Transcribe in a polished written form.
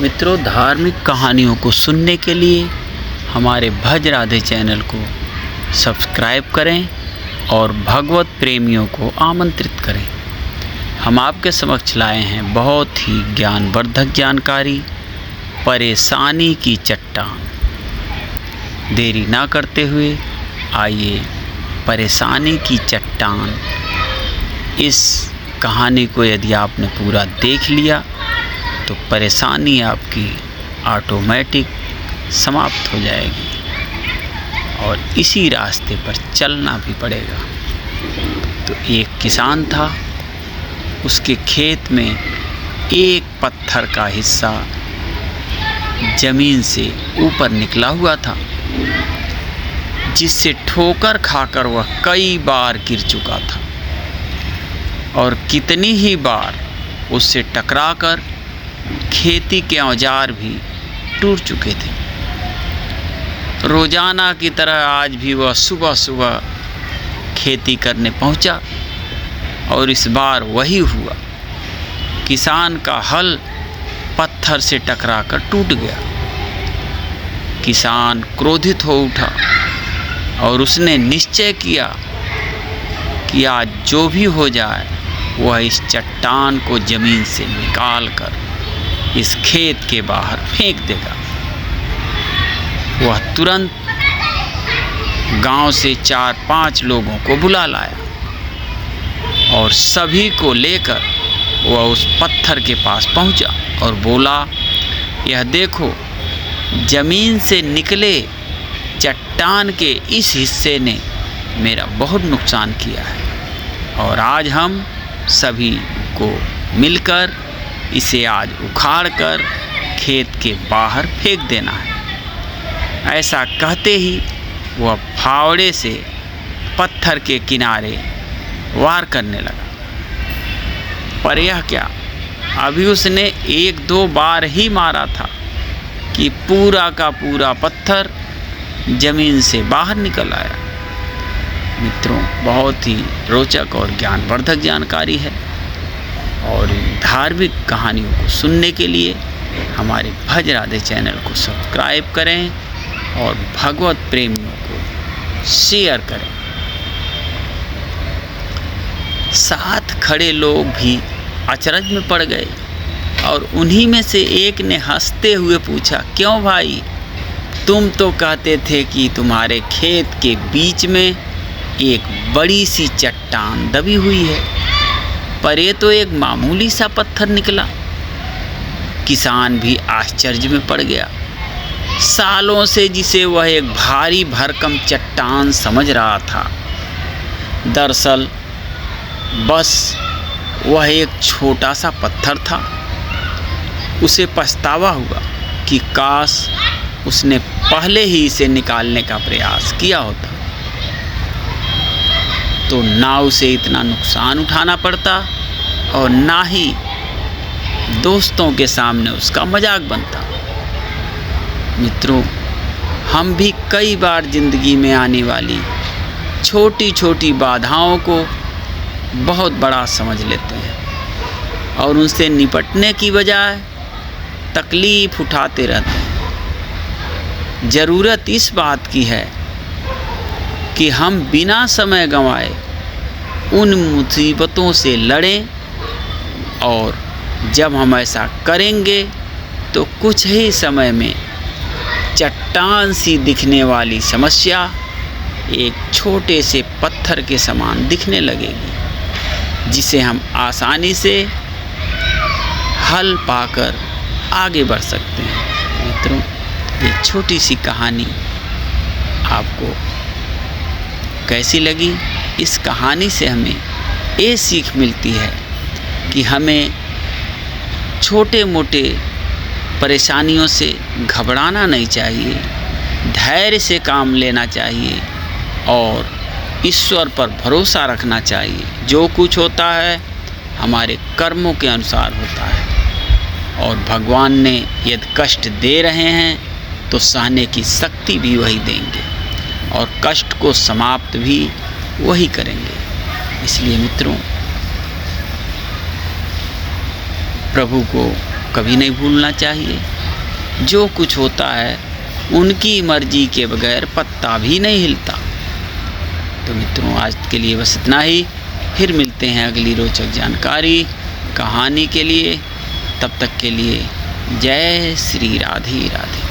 मित्रों, धार्मिक कहानियों को सुनने के लिए हमारे भज राधे चैनल को सब्सक्राइब करें और भगवत प्रेमियों को आमंत्रित करें। हम आपके समक्ष लाए हैं बहुत ही ज्ञानवर्धक जानकारी, परेशानी की चट्टान। देरी ना करते हुए आइए परेशानी की चट्टान, इस कहानी को यदि आपने पूरा देख लिया तो परेशानी आपकी ऑटोमेटिक समाप्त हो जाएगी और इसी रास्ते पर चलना भी पड़ेगा। तो एक किसान था, उसके खेत में एक पत्थर का हिस्सा ज़मीन से ऊपर निकला हुआ था, जिससे ठोकर खाकर वह कई बार गिर चुका था और कितनी ही बार उससे टकराकर खेती के औजार भी टूट चुके थे। रोज़ाना की तरह आज भी वह सुबह सुबह खेती करने पहुंचा और इस बार वही हुआ। किसान का हल पत्थर से टकराकर टूट गया। किसान क्रोधित हो उठा और उसने निश्चय किया कि आज जो भी हो जाए वह इस चट्टान को ज़मीन से निकाल कर इस खेत के बाहर फेंक देगा। वह तुरंत गांव से 4-5 लोगों को बुला लाया और सभी को लेकर वह उस पत्थर के पास पहुंचा और बोला, यह देखो, ज़मीन से निकले चट्टान के इस हिस्से ने मेरा बहुत नुकसान किया है और आज हम सभी को मिलकर इसे आज उखाड़कर खेत के बाहर फेंक देना है। ऐसा कहते ही वह फावड़े से पत्थर के किनारे वार करने लगा। पर यह क्या, अभी उसने 1-2 बार ही मारा था कि पूरा का पूरा पत्थर ज़मीन से बाहर निकल आया। मित्रों, बहुत ही रोचक और ज्ञानवर्धक जानकारी है और धार्मिक कहानियों को सुनने के लिए हमारे भज राधे चैनल को सब्सक्राइब करें और भगवत प्रेमियों को शेयर करें। साथ खड़े लोग भी अचरज में पड़ गए और उन्हीं में से एक ने हंसते हुए पूछा, क्यों भाई, तुम तो कहते थे कि तुम्हारे खेत के बीच में एक बड़ी सी चट्टान दबी हुई है, पर ये तो एक मामूली सा पत्थर निकला। किसान भी आश्चर्य में पड़ गया। सालों से जिसे वह एक भारी भरकम चट्टान समझ रहा था, दरअसल बस वह एक छोटा सा पत्थर था। उसे पछतावा हुआ कि काश उसने पहले ही इसे निकालने का प्रयास किया होता, तो ना उसे इतना नुकसान उठाना पड़ता और ना ही दोस्तों के सामने उसका मजाक बनता। मित्रों, हम भी कई बार ज़िंदगी में आने वाली छोटी छोटी बाधाओं को बहुत बड़ा समझ लेते हैं और उनसे निपटने की बजाय तकलीफ़ उठाते रहते हैं। ज़रूरत इस बात की है कि हम बिना समय गंवाए उन मुसीबतों से लड़ें और जब हम ऐसा करेंगे तो कुछ ही समय में चट्टान सी दिखने वाली समस्या एक छोटे से पत्थर के समान दिखने लगेगी, जिसे हम आसानी से हल पाकर आगे बढ़ सकते हैं। मित्रों, ये छोटी सी कहानी आपको कैसी लगी? इस कहानी से हमें ये सीख मिलती है कि हमें छोटे मोटे परेशानियों से घबराना नहीं चाहिए, धैर्य से काम लेना चाहिए और ईश्वर पर भरोसा रखना चाहिए। जो कुछ होता है हमारे कर्मों के अनुसार होता है और भगवान ने यदि कष्ट दे रहे हैं तो सहने की शक्ति भी वही देंगे और कष्ट को समाप्त भी वही करेंगे। इसलिए मित्रों, प्रभु को कभी नहीं भूलना चाहिए। जो कुछ होता है उनकी मर्जी के बगैर पत्ता भी नहीं हिलता। तो मित्रों, आज के लिए बस इतना ही। फिर मिलते हैं अगली रोचक जानकारी कहानी के लिए। तब तक के लिए जय श्री राधे राधे।